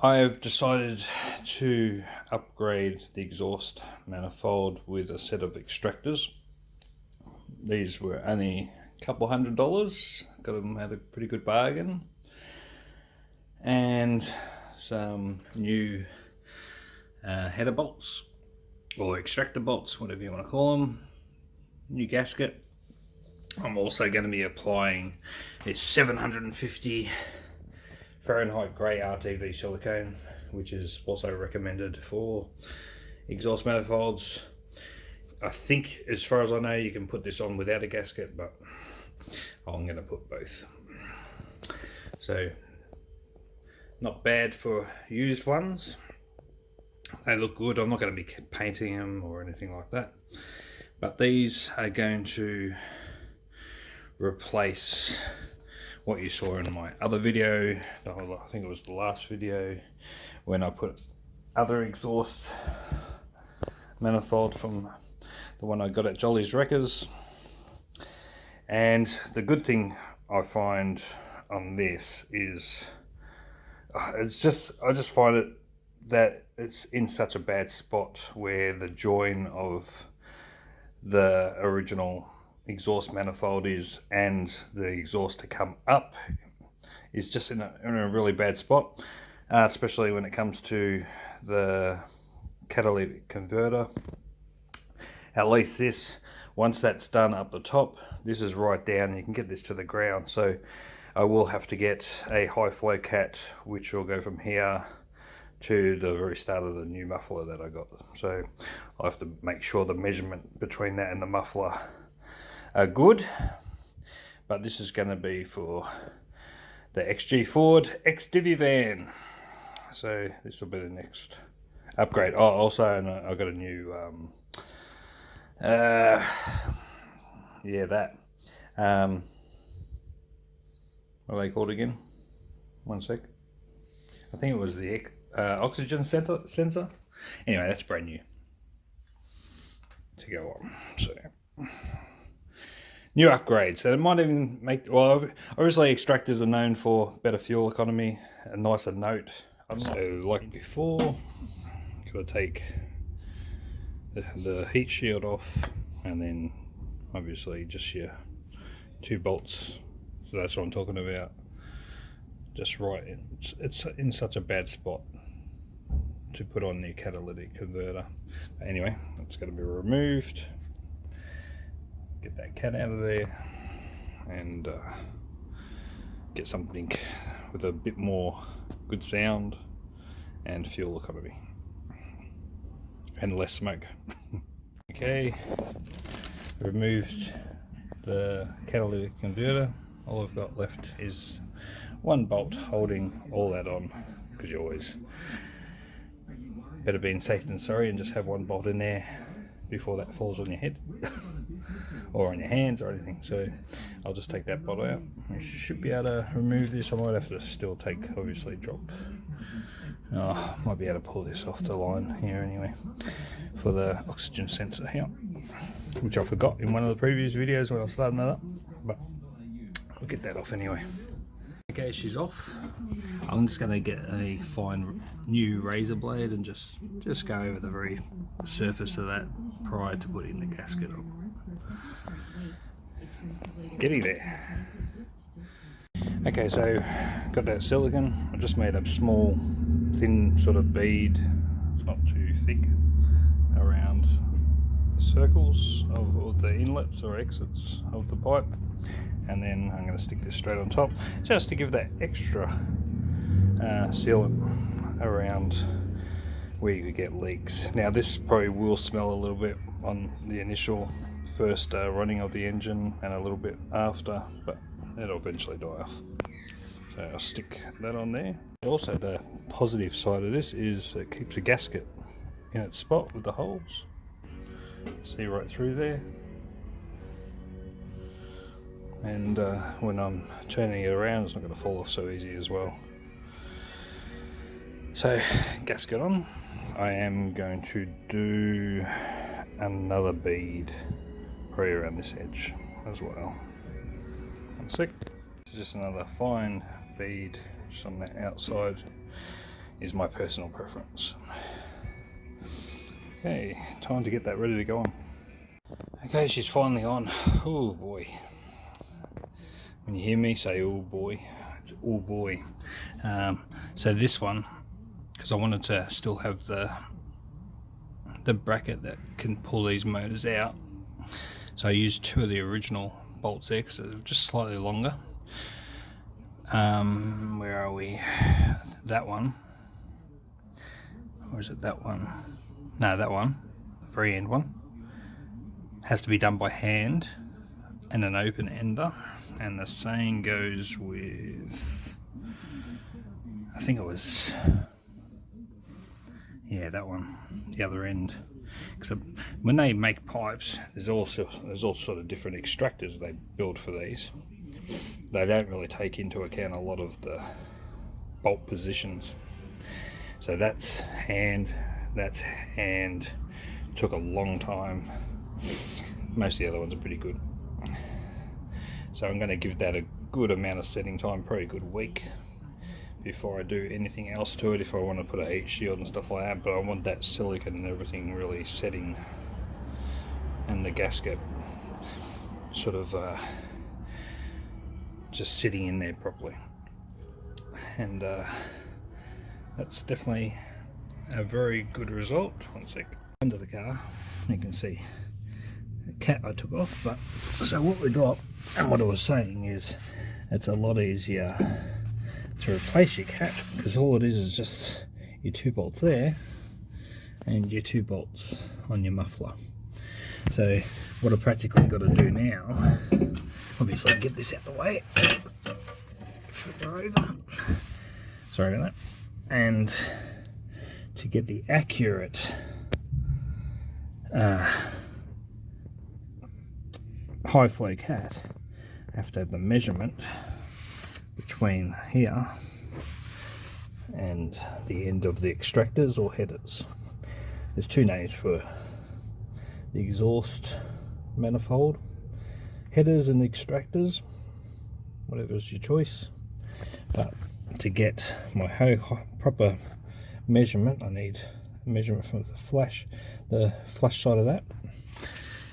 I've decided to upgrade the exhaust manifold with a set of extractors. These were only a couple $100, got them at a pretty good bargain, and some new header bolts or extractor bolts, whatever you want to call them, new gasket. I'm also going to be applying this 750 Fahrenheit grey RTV silicone, which is also recommended for exhaust manifolds. I think, as far as I know, you can put this on without a gasket, but I'm going to put both. So, not bad for used ones. They look good. I'm not going to be painting them or anything like that, but these are going to replace what you saw in my other video. I think it was the last video when I put other exhaust manifold from the one I got at Jolly's Wreckers. And the good thing I find on this is I just find it that it's in such a bad spot where the join of the original exhaust manifold is and the exhaust to come up is just in a really bad spot, especially when it comes to the catalytic converter. At least this, once that's done up the top, this is right down, you can get this to the ground. So I will have to get a high flow cat which will go from here to the very start of the new muffler that I got. So I'll have to make sure the measurement between that and the muffler are good, but this is going to be for the XG Ford X Divvy van. So this will be the next upgrade. Oh, also I got a new what are they called again? One sec. I think it was the oxygen sensor. Anyway, that's brand new to go on. So new upgrades. So it might even make, well, obviously extractors are known for better fuel economy, a nicer note. So like before, got to take the heat shield off, and then obviously just your 2 bolts. So that's what I'm talking about. Just right, it's in such a bad spot to put on the catalytic converter. But anyway, it's going to be removed. Get that cat out of there and get something with a bit more good sound and fuel economy and less smoke. Okay, removed the catalytic converter. All I've got left is 1 bolt holding all that on, because you always better being safe than sorry and just have 1 bolt in there before that falls on your head or on your hands or anything. So I'll just take that bolt out. I should be able to remove this. I might have to still take, obviously, drop. Might be able to pull this off the line here anyway for the oxygen sensor here, which I forgot in one of the previous videos when I was starting that up, but I'll get that off anyway. Okay, she's off. I'm just going to get a fine new razor blade and just go over the very surface of that prior to putting the gasket on. Getting there. Okay, so got that silicone. I just made a small thin sort of bead, it's not too thick, around the circles of the inlets or exits of the pipe. And then I'm going to stick this straight on top just to give that extra sealant around where you could get leaks. Now this probably will smell a little bit on the initial first running of the engine and a little bit after, but it'll eventually die off. So I'll stick that on there. Also, the positive side of this is it keeps the gasket in its spot with the holes. See right through there. And when I'm turning it around, it's not going to fall off so easy as well. So, gasket on. I am going to do another bead probably around this edge as well. One sec. It's just another fine bead just on the outside. is my personal preference. Okay, time to get that ready to go on. Okay, she's finally on. Oh boy. When you hear me say oh boy, it's oh boy. So this one, because I wanted to still have the bracket that can pull these motors out, so I used 2 of the original bolts there because they're just slightly longer. Where are we? That one. Or is it that one? No, that one, the very end one, has to be done by hand and an open ender. And the same goes with, I think it was, yeah, that one, the other end. Because when they make pipes, there's all sort of different extractors they build for these. They don't really take into account a lot of the bolt positions. So that's hand, took a long time. Most of the other ones are pretty good. So I'm going to give that a good amount of setting time, probably a good week, before I do anything else to it, if I want to put a heat shield and stuff like that. But I want that silicon and everything really setting, and the gasket sort of just sitting in there properly. And that's definitely a very good result. One sec. Under the car, you can see the cat I took off. But so what we got, and what I was saying is, it's a lot easier to replace your cat, because all it is just your 2 bolts there and your 2 bolts on your muffler. So what I've practically got to do now, obviously get this out the way, flip her over, sorry about that, and to get the accurate high flow cat, I have to have the measurement between here and the end of the extractors or headers. There's 2 names for the exhaust manifold, headers and the extractors, whatever's your choice. But to get my proper measurement, I need a measurement from the flash side of that,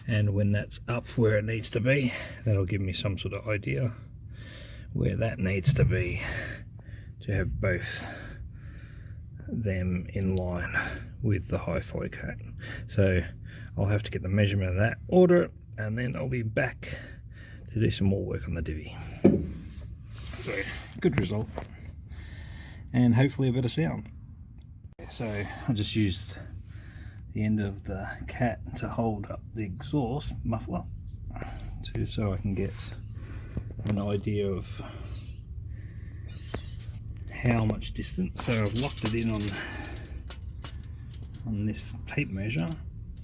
and when that's up where it needs to be, that'll give me some sort of idea where that needs to be to have both them in line with the high flow cat. So I'll have to get the measurement of that, order it, and then I'll be back to do some more work on the Divvy. So good result, and hopefully a better sound. So I just used the end of the cat to hold up the exhaust muffler so I can get an idea of how much distance. So I've locked it in on this tape measure,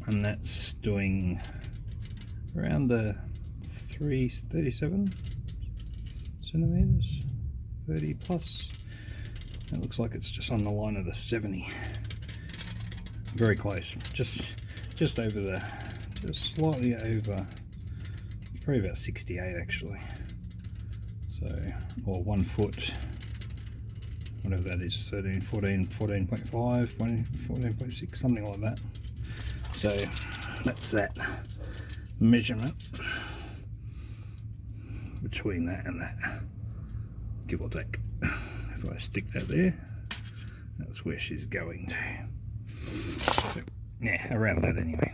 and that's doing around the 37 centimeters, 30 plus. It looks like it's just on the line of the 70. Very close, just over just slightly over, probably about 68 actually. So, or 1 foot, whatever that is, 13, 14, 14.5, 14.6, something like that. So that's that measurement between that and that, give or take. If I stick that there, that's where she's going to. So, yeah, around that anyway.